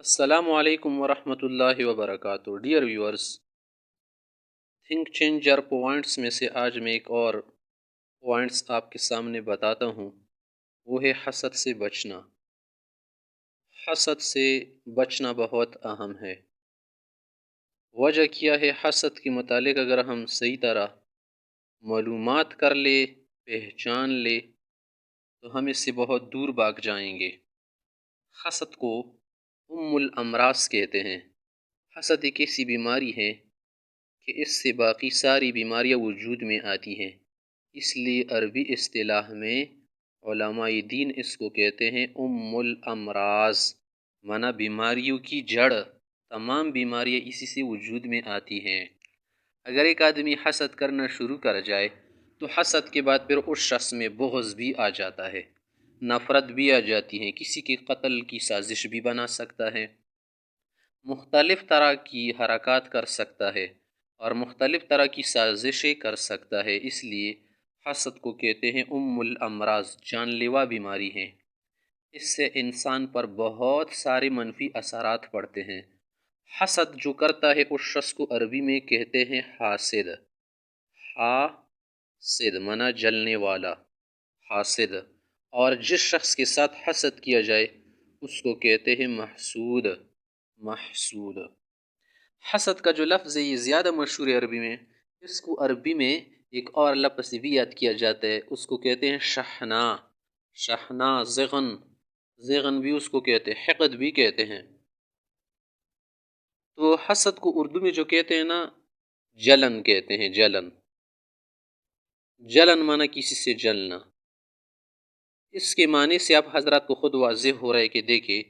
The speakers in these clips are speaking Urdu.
السلام علیکم ورحمۃ اللہ وبرکاتہ dear viewers, think changer points میں سے آج میں ایک اور پوائنٹس آپ کے سامنے بتاتا ہوں۔ وہ ہے حسد سے بچنا۔ حسد سے بچنا بہت اہم ہے۔ وجہ کیا ہے؟ حسد کے متعلق اگر ہم صحیح طرح معلومات کر لے، پہچان لے، تو ہم اس سے بہت دور بھاگ جائیں گے۔ حسد کو ام الامراض کہتے ہیں۔ حسد ایک ایسی بیماری ہے کہ اس سے باقی ساری بیماریاں وجود میں آتی ہیں۔ اس لیے عربی اصطلاح میں علماء دین اس کو کہتے ہیں ام الامراض، معنی بیماریوں کی جڑ۔ تمام بیماریاں اسی سے وجود میں آتی ہیں۔ اگر ایک آدمی حسد کرنا شروع کر جائے تو حسد کے بعد پھر اس شخص میں بغض بھی آ جاتا ہے، نفرت بھی آ جاتی ہے، کسی کے قتل کی سازش بھی بنا سکتا ہے، مختلف طرح کی حرکات کر سکتا ہے اور مختلف طرح کی سازشیں کر سکتا ہے۔ اس لیے حسد کو کہتے ہیں ام الامراض، جان لیوا بیماری ہے۔ اس سے انسان پر بہت سارے منفی اثرات پڑتے ہیں۔ حسد جو کرتا ہے اس شخص کو عربی میں کہتے ہیں حاسد۔ حاسد معنی جلنے والا، حاسد۔ اور جس شخص کے ساتھ حسد کیا جائے اس کو کہتے ہیں محسود۔ محسود۔ حسد کا جو لفظ ہے یہ زیادہ مشہور ہے عربی میں۔ اس کو عربی میں ایک اور لفظ بھی یاد کیا جاتا ہے، اس کو کہتے ہیں شحنا۔ شحنا، زغن، زغن بھی اس کو کہتے ہیں، حقد بھی کہتے ہیں۔ تو حسد کو اردو میں جو کہتے ہیں نا، جلن کہتے ہیں، جلن۔ جلن معنی کسی سے جلنا۔ اس کے معنی سے آپ حضرات کو خود واضح ہو رہا ہے کہ دیکھیں،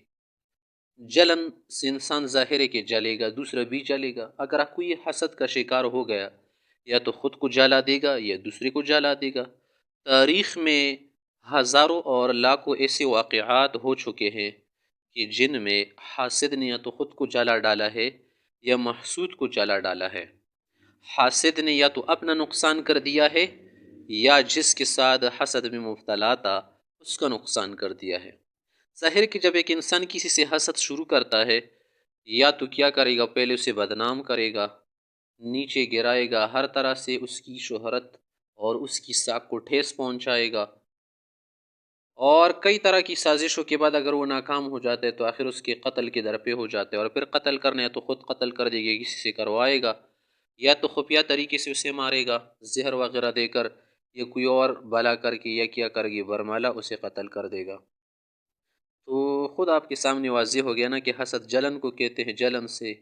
جلن سے انسان ظاہر ہے کہ جلے گا، دوسرا بھی جلے گا۔ اگر آپ کوئی حسد کا شکار ہو گیا، یا تو خود کو جلا دے گا یا دوسرے کو جلا دے گا۔ تاریخ میں ہزاروں اور لاکھوں ایسے واقعات ہو چکے ہیں کہ جن میں حاسد نے یا تو خود کو جلا ڈالا ہے یا محسود کو جلا ڈالا ہے۔ حاسد نے یا تو اپنا نقصان کر دیا ہے یا جس کے ساتھ حسد میں مبتلا تھا اس کا نقصان کر دیا ہے۔ ظاہر کہ جب ایک انسان کسی سے حسد شروع کرتا ہے، یا تو کیا کرے گا، پہلے اسے بدنام کرے گا، نیچے گرائے گا، ہر طرح سے اس کی شہرت اور اس کی ساکھ کو ٹھیس پہنچائے گا، اور کئی طرح کی سازشوں کے بعد اگر وہ ناکام ہو جاتا ہے تو آخر اس کے قتل کے در پہ ہو جاتا ہے، اور پھر قتل کرنا ہے تو خود قتل کر دے گا، کسی سے کروائے گا، یا تو خفیہ طریقے سے اسے مارے گا زہر وغیرہ دے کر، یا کوئی اور بلا کر کے، یا کیا کر کے برمالا اسے قتل کر دے گا۔ تو خود آپ کے سامنے واضح ہو گیا نا کہ حسد جلن کو کہتے ہیں۔ جلن سے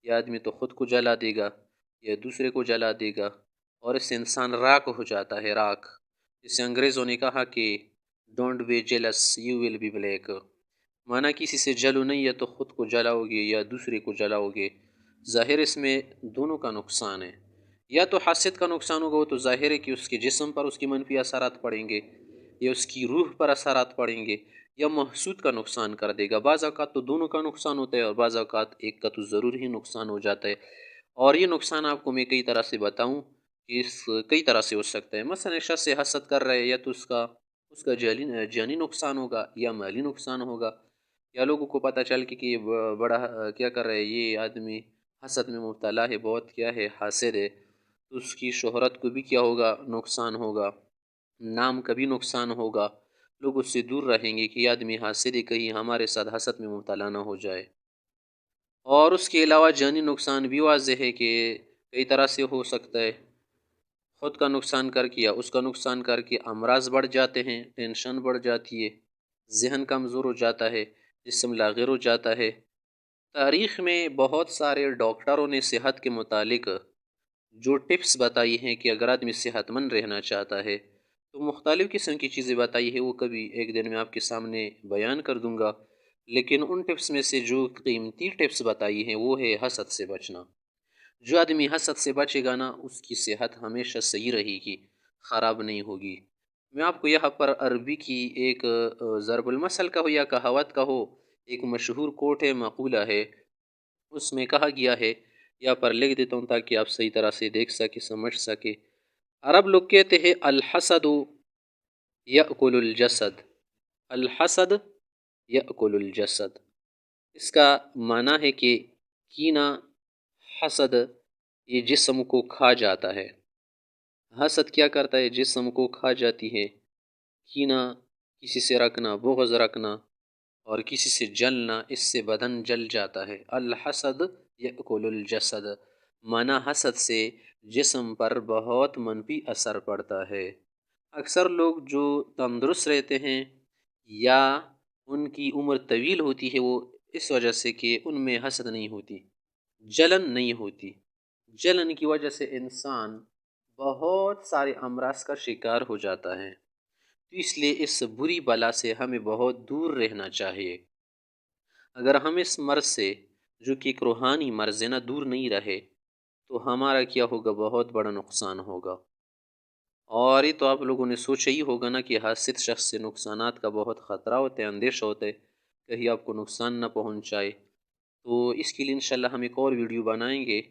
یہ آدمی تو خود کو جلا دے گا یا دوسرے کو جلا دے گا، اور اس سے انسان راکھ ہو جاتا ہے، راکھ۔ جسے انگریزوں نے کہا کہ don't be jealous you will be black, معنی کسی سے جلو نہیں، یا تو خود کو جلاؤ گے یا دوسرے کو جلاؤ گے۔ ظاہر اس میں دونوں کا نقصان ہے۔ یا تو حاسد کا نقصان ہوگا، وہ تو ظاہر ہے کہ اس کے جسم پر اس کی منفی اثرات پڑیں گے، یا اس کی روح پر اثرات پڑیں گے، یا محسود کا نقصان کر دے گا۔ بعض اوقات تو دونوں کا نقصان ہوتا ہے اور بعض اوقات ایک کا تو ضرور ہی نقصان ہو جاتا ہے۔ اور یہ نقصان آپ کو میں کئی طرح سے بتاؤں کہ اس کئی طرح سے ہو سکتا ہے۔ مثلا ایک شخص سے حسد کر رہے ہیں، یا تو اس کا جانی نقصان ہوگا یا مالی نقصان ہوگا، یا لوگوں کو پتہ چل کے کہ یہ بڑا کیا کر رہے ہیں، یہ آدمی حسد میں مبتلا ہے، بہت کیا ہے، حاسد ہے، تو اس کی شہرت کو بھی کیا ہوگا، نقصان ہوگا، نام کا بھی نقصان ہوگا۔ لوگ اس سے دور رہیں گے کہ یہ آدمی حاسد ہے، کہیں ہمارے ساتھ حسد میں مبتلا نہ ہو جائے۔ اور اس کے علاوہ جانی نقصان بھی واضح ہے کہ کئی طرح سے ہو سکتا ہے۔ خود کا نقصان کر کے یا اس کا نقصان کر کے امراض بڑھ جاتے ہیں، ٹینشن بڑھ جاتی ہے، ذہن کمزور ہو جاتا ہے، جسم لاغر ہو جاتا ہے۔ تاریخ میں بہت سارے ڈاکٹروں نے صحت کے متعلق جو ٹپس بتائی ہیں کہ اگر آدمی صحت مند رہنا چاہتا ہے تو مختلف قسم کی چیزیں بتائی ہیں، وہ کبھی ایک دن میں آپ کے سامنے بیان کر دوں گا۔ لیکن ان ٹپس میں سے جو قیمتی ٹپس بتائی ہیں وہ ہے حسد سے بچنا۔ جو آدمی حسد سے بچے گا نا، اس کی صحت ہمیشہ صحیح رہے گی، خراب نہیں ہوگی۔ میں آپ کو یہاں پر عربی کی ایک ضرب المثل کا ہو یا کہاوت کا ہو، ایک مشہور کوٹ ہے، مقولہ ہے، اس میں کہا گیا ہے، یہاں پر لکھ دیتا ہوں تاکہ آپ صحیح طرح سے دیکھ سکے، سمجھ سکے۔ عرب لوگ کہتے ہیں الحسد یأکل الجسد، الحسد یأکل الجسد۔ اس کا معنی ہے کہ کینہ، حسد یہ جسم کو کھا جاتا ہے۔ حسد کیا کرتا ہے؟ جسم کو کھا جاتی ہے۔ کینہ کسی سے رکھنا، بغض رکھنا اور کسی سے جلنا، اس سے بدن جل جاتا ہے۔ الحسد یأکل الجسد، معنی حسد سے جسم پر بہت منفی اثر پڑتا ہے۔ اکثر لوگ جو تندرست رہتے ہیں یا ان کی عمر طویل ہوتی ہے، وہ اس وجہ سے کہ ان میں حسد نہیں ہوتی، جلن نہیں ہوتی۔ جلن کی وجہ سے انسان بہت سارے امراض کا شکار ہو جاتا ہے، تو اس لیے اس بری بلا سے ہمیں بہت دور رہنا چاہیے۔ اگر ہم اس مرض سے، جو کہ ایک روحانی مرض ہے نا، دور نہیں رہے تو ہمارا کیا ہوگا؟ بہت بڑا نقصان ہوگا۔ اور یہ تو آپ لوگوں نے سوچا ہی ہوگا نا کہ حاسد شخص سے نقصانات کا بہت خطرہ ہوتا ہے، اندیشہ ہوتا ہے کہیں آپ کو نقصان نہ پہنچائے۔ تو اس کے لیے انشاءاللہ ہم ایک اور ویڈیو بنائیں گے،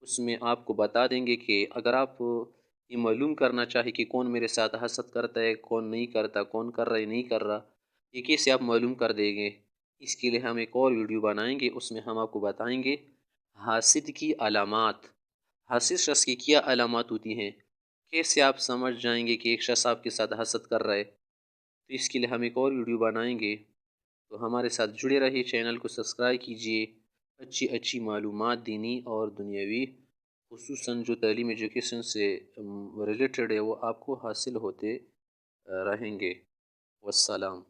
اس میں آپ کو بتا دیں گے کہ اگر آپ یہ معلوم کرنا چاہے کہ کون میرے ساتھ حسد کرتا ہے، کون نہیں کرتا، کون کر رہا ہے نہیں کر رہا، یہ کیسے آپ معلوم کر دیں گے؟ اس کے لیے ہم ایک اور ویڈیو بنائیں گے، اس میں ہم آپ کو بتائیں گے حاسد کی علامات، حاسد شخص کی کیا علامات ہوتی ہیں، کیسے آپ سمجھ جائیں گے کہ ایک شخص آپ کے ساتھ حسد کر رہا ہے۔ تو اس کے لیے ہم ایک اور ویڈیو بنائیں گے، تو ہمارے ساتھ جڑے رہیے، چینل کو سبسکرائب کیجئے۔ اچھی اچھی معلومات دینی اور دنیاوی، خصوصاً جو تعلیم ایجوکیشن سے ریلیٹڈ ہے، وہ آپ کو حاصل ہوتے رہیں گے۔ والسلام۔